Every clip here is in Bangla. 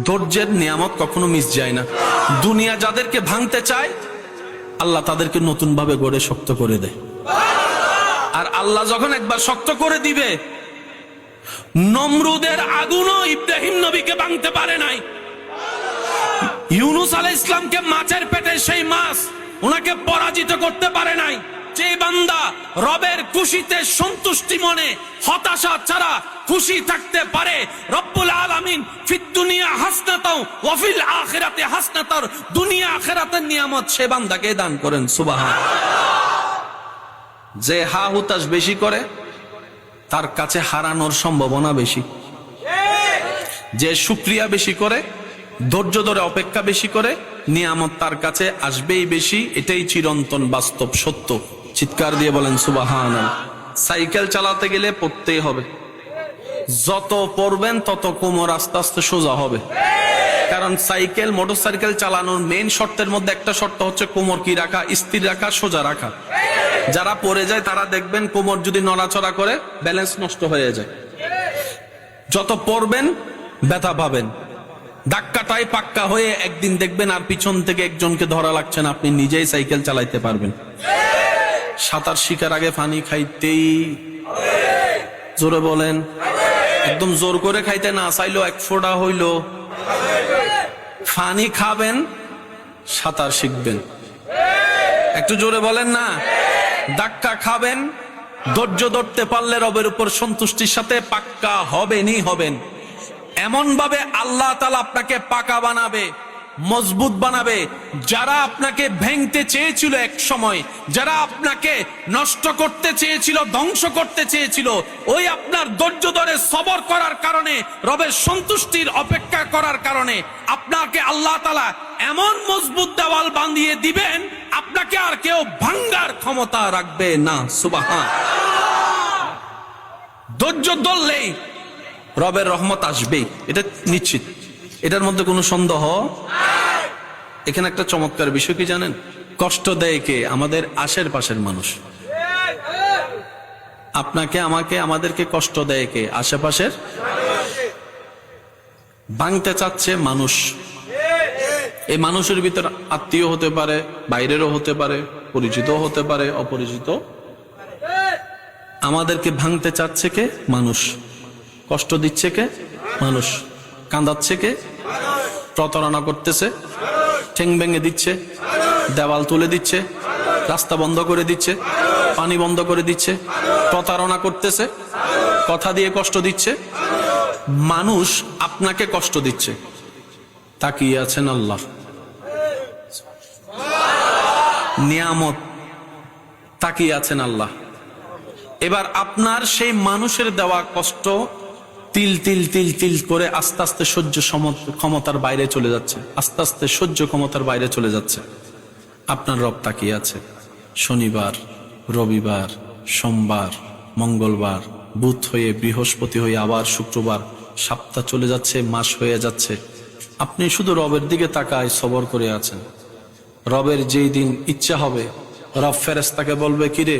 ধৈর্যের নিয়ামত কখনো মিস যায় না। দুনিয়া যাদেরকে ভাঙতে চায় আল্লাহ তাদেরকে নতুন ভাবে গড়ে শক্ত করে দেয়। আর আল্লাহ যখন একবার শক্ত করে দিবে, নমরুদের আগুনও ইব্রাহিম নবীকে ভাঙতে পারে নাই। ইউনুস আলাইহিস ইসলামকে মাছের পেটে সেই মাছ ওনাকে পরাজিত করতে পারে নাই। যে বান্দা রবের খুশিতে সন্তুষ্টি মনে হতাশা ছাড়া খুশি থাকতে পারে, রব্বুল আলামিন ফিদ দুনিয়া হাসনাতাও ওয়া ফিল আখিরাতি হাসনাতার, দুনিয়া আখিরাতের নিয়ামত সে বান্দাকে দান করেন। সুবহানাল্লাহ। যে হা হুতাশ বেশি করে তার কাছে হারানোর সম্ভাবনা বেশি। যে শুকরিয়া বেশি করে, ধৈর্য ধরে অপেক্ষা বেশি করে, নিয়ামত তার কাছে আসবেই বেশি। এটাই চিরন্তন বাস্তব সত্য। চিৎকার দিয়ে বলেন সুবহানাল্লাহ। সাইকেল চালাতে গেলে পড়তেই হবে, যত পড়বেন তত কোমর আস্তে আস্তে সোজা হবে। কারণ সাইকেল মোটরসাইকেল চালানোর মেইন শর্তের মধ্যে একটা শর্ত হচ্ছে কোমর কি রাখা, স্থির রাখা, সোজা রাখা। যারা পড়ে যায় তারা দেখবেন কোমর যদি নড়াচড়া করে ব্যালেন্স নষ্ট হয়ে যায়। যত পড়বেন ব্যথা পাবেন, ধাক্কাটাই পাক্কা হয়ে একদিন দেখবেন আর পিছন থেকে একজনকে ধরা লাগছে না, আপনি নিজেই সাইকেল চালাইতে পারবেন। সাঁতার শিখার আগে পানি খাইতেই, জোরে বলেন, একদম জোর করে খাইতে না চাইলো এক ফোঁটা হইল পানি খাবেন, সাঁতার শিখবেন। একটু জোরে বলেন না। ধাক্কা খাবেন, ধৈর্য ধরতে পারলে রবের উপর সন্তুষ্টির সাথে পাক্কা হবেনই হবেন। এমন ভাবে আল্লাহ তাআলা আপনাকে পাকা বানাবে, মজবুত বানাবে। যারা আপনাকে ভেঙতে চেয়েছিল এক সময়, যারা আপনাকে নষ্ট করতে চেয়েছিল, ধ্বংস করতে চেয়েছিল, ওই আপনার ধৈর্য ধরে সবর করার কারণে, রবের সন্তুষ্টির অপেক্ষা করার কারণে আপনাকে আল্লাহ তাআলা এমন মজবুত দেওয়াল বাঁধিয়ে দিবেন, আপনাকে আর কেউ ভাঙ্গার ক্ষমতা রাখবে না। সুবহান। ধৈর্য ধরলেই রবের রহমত আসবে, এটা নিশ্চিত, এটার মধ্যে কোনো সন্দেহ। এখানে একটা চমৎকার বিষয় কি জানেন? কষ্ট দেয় কে? আমাদের আশেপাশের মানুষ। আপনাকে, আমাকে, আমাদেরকে কষ্ট দেয় কে? আশেপাশের। ভাঙতে চাচ্ছে মানুষ। এই মানুষের ভিতর আত্মীয় হতে পারে, বাইরেরও হতে পারে, পরিচিত হতে পারে, অপরিচিত। আমাদেরকে ভাঙতে চাচ্ছে কে? মানুষ। কষ্ট দিচ্ছে কে? মানুষ। কাঁদাচ্ছে কে? প্রতারণা করতেছে, ঠ্যাং ভেঙে দিচ্ছে, দেওয়াল তুলে দিচ্ছে, রাস্তা বন্ধ করে দিচ্ছে, পানি বন্ধ করে দিচ্ছে, প্রতারণা করতেছে, কথা দিয়ে কষ্ট দিচ্ছে। মানুষ আপনাকে কষ্ট দিচ্ছে, তাকিয়ে আছেন আল্লাহ। নিয়ামত, তাকিয়ে আছেন আল্লাহ। এবার আপনার সেই মানুষের দেওয়া কষ্ট তিল তিল তিল তিল করে আস্তে আস্তে সহ্য ক্ষমতার বাইরে চলে যাচ্ছে, আস্তে আস্তে সহ্য ক্ষমতার বাইরে চলে যাচ্ছে। আপনার রব তাকিয়ে আছে। শনিবার, রবিবার, সোমবার, মঙ্গলবার, বুধ হয়ে বৃহস্পতি হয়ে আবার শুক্রবার, সপ্তাহ চলে যাচ্ছে, মাস হয়ে যাচ্ছে। আপনি শুধু রবের দিকে তাকায় সবর করে আছেন। রবের যেই দিন ইচ্ছা হবে, রব ফেরেশতাকে বলবে, কিরে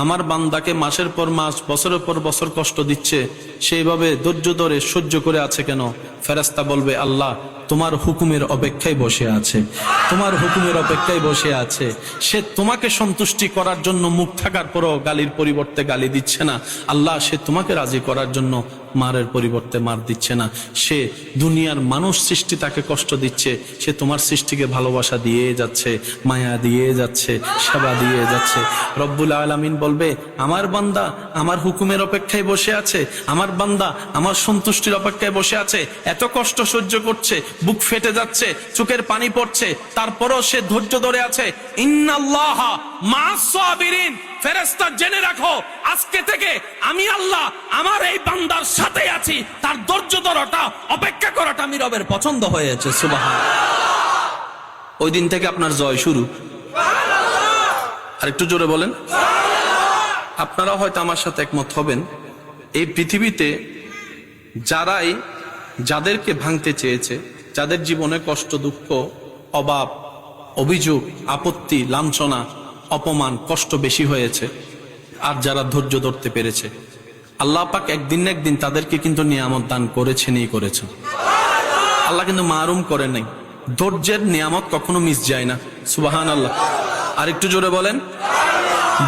আমার বান্দাকে মাসের পর মাস, বছরের পর বছর কষ্ট দিচ্ছে, সেইভাবে ধৈর্য ধরে সহ্য করে আছে কেন? ফেরেশতা বলবে, আল্লাহ তোমার হুকুমের অপেক্ষায় বসে আছে, তোমার হুকুমের অপেক্ষায় বসে আছে। সে তোমাকে সন্তুষ্টি করার জন্য মুখ থাকার পরও গালির পরিবর্তে গালি দিচ্ছে না। আল্লাহ সে তোমাকে রাজি করার জন্য মারের পরিবর্তে মার দিচ্ছে না। সে দুনিয়ার মানুষ সৃষ্টি তাকে কষ্ট দিচ্ছে, সে তোমার সৃষ্টিকে ভালোবাসা দিয়ে যাচ্ছে, মায়া দিয়ে যাচ্ছে, সেবা দিয়ে যাচ্ছে। রব্বুল আলামিন বলবে, আমার বান্দা আমার হুকুমের অপেক্ষায় বসে আছে, আমার বান্দা আমার সন্তুষ্টির অপেক্ষায় বসে আছে। এত কষ্ট সহ্য করছে, বুক ফেটে যাচ্ছে, চোখের পানি পড়ছে, তারপরও সে ধৈর্য ধরে আছে। ইন্নাল্লাহা মা'আস সাবিরিন। ফেরেশতা জেনে রাখো, আজকে থেকে আমি আল্লাহ আমার এই বান্দার সাথে আছি। তার ধৈর্য ধরাটা, অপেক্ষা করাটা আমি রবের পছন্দ হয়েছে। সুবহানাল্লাহ। ওই দিন থেকে আপনার জয় শুরু। আর একটু জোরে বলেন। আপনারা হয়তো আমার সাথে একমত হবেন, এই পৃথিবীতে যাদেরকে ভাঙতে চেয়েছে, যাদের জীবনে কষ্ট, দুঃখ, অভাব, অভিযোগ, আপত্তি, লাঞ্ছনা, অপমান, কষ্ট বেশি হয়েছে, আর যারা ধৈর্য ধরতে পেরেছে, আল্লাহ পাক একদিন না একদিন তাদেরকে কিন্তু নিয়ামত দান করেছেনই করেছেন। আল্লাহ কিন্তু মারুম করে নাই। ধৈর্যের নিয়ামত কখনো মিস যায় না। সুবহানাল্লাহ। আর একটু জোরে বলেন।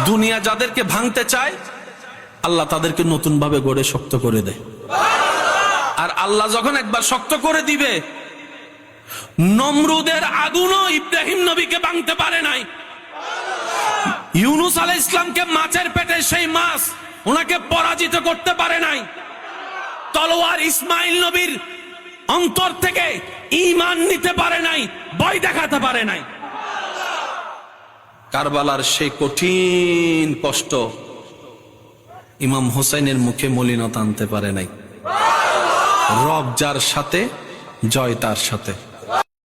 দুনিয়া যাদেরকে ভাঙতে চায় আল্লাহ তাদেরকে নতুন ভাবে গড়ে শক্ত করে দেয়। আর আল্লাহ যখন একবার শক্ত করে দিবে, নমরুদের আগুনও ইব্রাহিম নবীকে ভাঙতে পারে নাই। ইউনুস আলাইহিস ইসলামকে মাছের পেটে সেই মাছ ওনাকে পরাজিত করতে পারে নাই। তলোয়ার ইসমাইল নবীর অন্তর থেকে ঈমান নিতে পারে নাই, ভয় দেখাতে পারে নাই। কারবালার সেই কঠিন কষ্ট ইমাম হোসেনের মুখে মলিনতা আনতে পারে নাই। রব যার সাথে, জয় তার সাথে।